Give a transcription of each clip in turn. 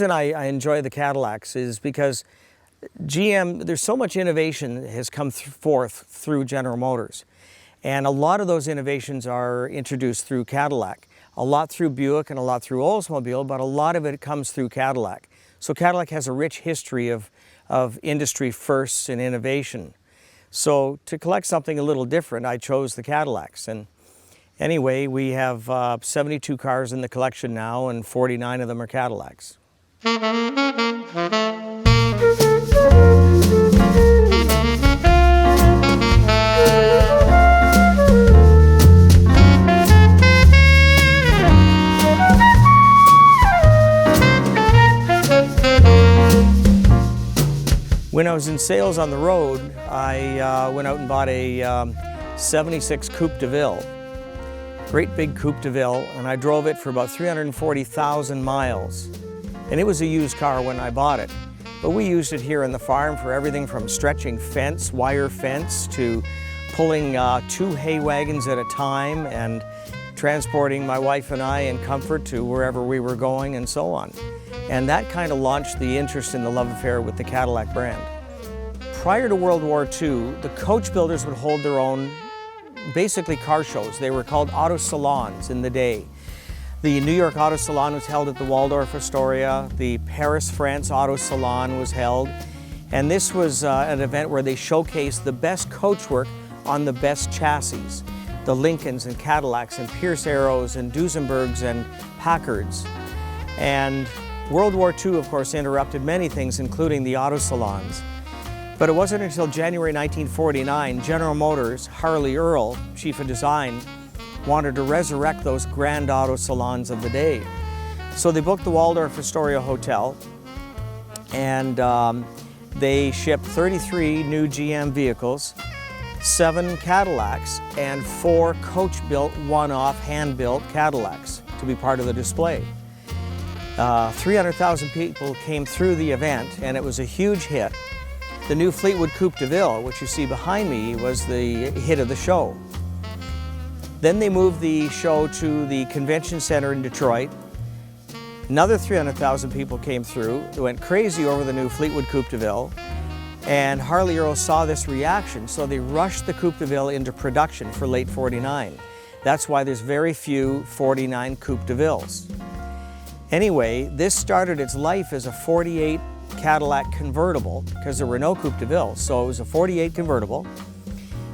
reason I enjoy the Cadillacs is because GM, there's so much innovation that has come forth through General Motors. And a lot of those innovations are introduced through Cadillac. A lot through Buick and a lot through Oldsmobile, but a lot of it comes through Cadillac. So Cadillac has a rich history of industry firsts and innovation. So to collect something a little different, I chose the Cadillacs. And anyway, we have 72 cars in the collection now, and 49 of them are Cadillacs. When I was in sales on the road, I went out and bought a 76 Coupe Deville. Great big Coupe Deville, and I drove it for about 340,000 miles. And it was a used car when I bought it. But we used it here on the farm for everything from stretching fence, wire fence, to pulling 2 hay wagons at a time and transporting my wife and I in comfort to wherever we were going and so on. And that kind of launched the interest in the love affair with the Cadillac brand. Prior to World War II, the coach builders would hold their own, basically car shows. They were called auto salons in the day. The New York Auto Salon was held at the Waldorf Astoria. The Paris, France Auto Salon was held. And this was an event where they showcased the best coachwork on the best chassis. The Lincolns and Cadillacs and Pierce Arrows and Duesenbergs and Packards. And World War II, of course, interrupted many things, including the auto salons. But it wasn't until January 1949, General Motors, Harley Earl, chief of design, wanted to resurrect those grand auto salons of the day. So they booked the Waldorf Astoria Hotel, and they shipped 33 new GM vehicles, 7 Cadillacs, and 4 coach-built, one-off, hand-built Cadillacs to be part of the display. 300,000 people came through the event, and it was a huge hit. The new Fleetwood Coupe Deville, which you see behind me, was the hit of the show. Then they moved the show to the Convention Center in Detroit. Another 300,000 people came through. They went crazy over the new Fleetwood Coupe Deville. And Harley Earl saw this reaction, so they rushed the Coupe Deville into production for late '49. That's why there's very few '49 Coupe Devilles. Anyway, this started its life as a '48 Cadillac convertible, because there were no Coupe Devilles, so it was a '48 convertible.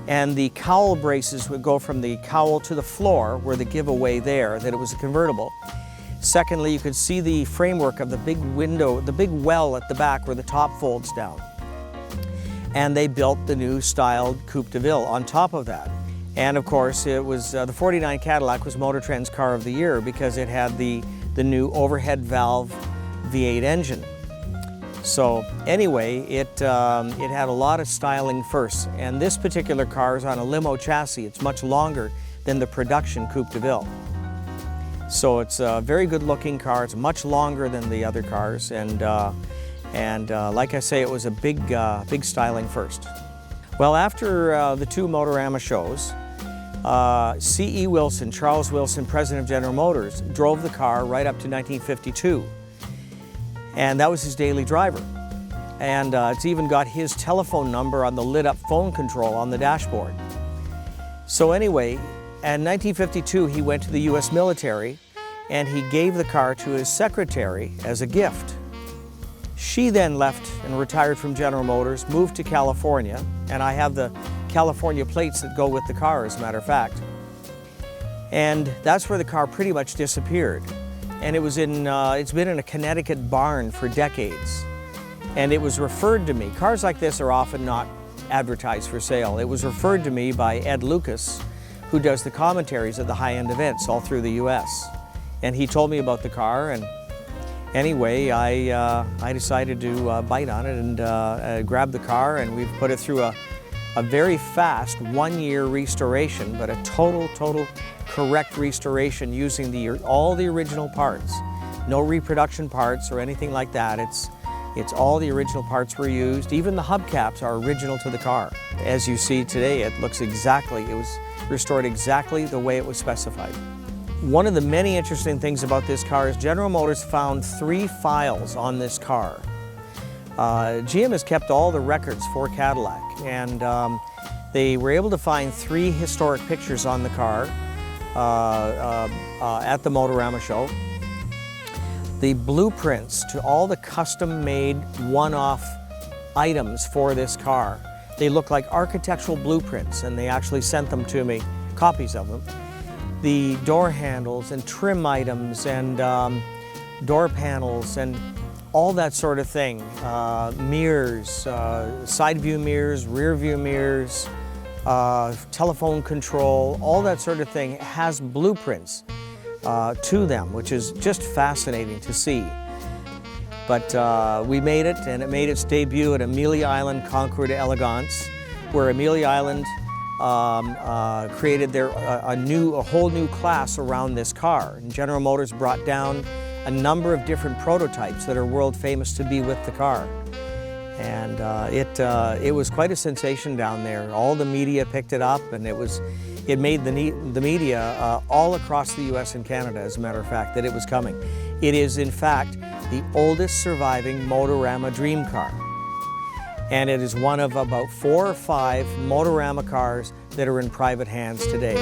And the cowl braces would go from the cowl to the floor, were the giveaway there that it was a convertible. Secondly, you could see the framework of the big window, the big well at the back where the top folds down. And they built the new styled Coupe Deville on top of that. And of course, it was the '49 Cadillac was Motor Trend's Car of the Year because it had the new overhead valve V8 engine. So anyway, it had a lot of styling firsts. And this particular car is on a limo chassis. It's much longer than the production Coupe Deville. So it's a very good looking car. It's much longer than the other cars. And like I say, it was a big styling first. Well, after the 2 Motorama shows, C.E. Wilson, Charles Wilson, president of General Motors, drove the car right up to 1952. And that was his daily driver. And it's even got his telephone number on the lit up phone control on the dashboard. So anyway, in 1952, he went to the U.S. military and he gave the car to his secretary as a gift. She then left and retired from General Motors, moved to California, and I have the California plates that go with the car, as a matter of fact. And that's where the car pretty much disappeared. And it was it's been in a Connecticut barn for decades. And it was referred to me, cars like this are often not advertised for sale. It was referred to me by Ed Lucas, who does the commentaries at the high-end events all through the U.S. And he told me about the car, and anyway, I decided to bite on it and grab the car, and we've put it through a very fast 1-year restoration, but a total correct restoration using all the original parts. No reproduction parts or anything like that. It's all the original parts were used. Even the hubcaps are original to the car. As you see today, it was restored exactly the way it was specified. One of the many interesting things about this car is General Motors found 3 files on this car. GM has kept all the records for Cadillac, and they were able to find 3 historic pictures on the car at the Motorama Show. The blueprints to all the custom-made one-off items for this car. They look like architectural blueprints, and they actually sent them to me, copies of them. The door handles and trim items and door panels and all that sort of thing. Mirrors, side view mirrors, rear view mirrors, telephone control, all that sort of thing has blueprints to them, which is just fascinating to see. But we made it, and it made its debut at Amelia Island Concours d'Elegance, where Amelia Island created a whole new class around this car. And General Motors brought down a number of different prototypes that are world famous to be with the car. And it was quite a sensation down there. All the media picked it up, and it made the media all across the US and Canada, as a matter of fact, that it was coming. It is, in fact, the oldest surviving Motorama dream car. And it is one of about 4 or 5 Motorama cars that are in private hands today.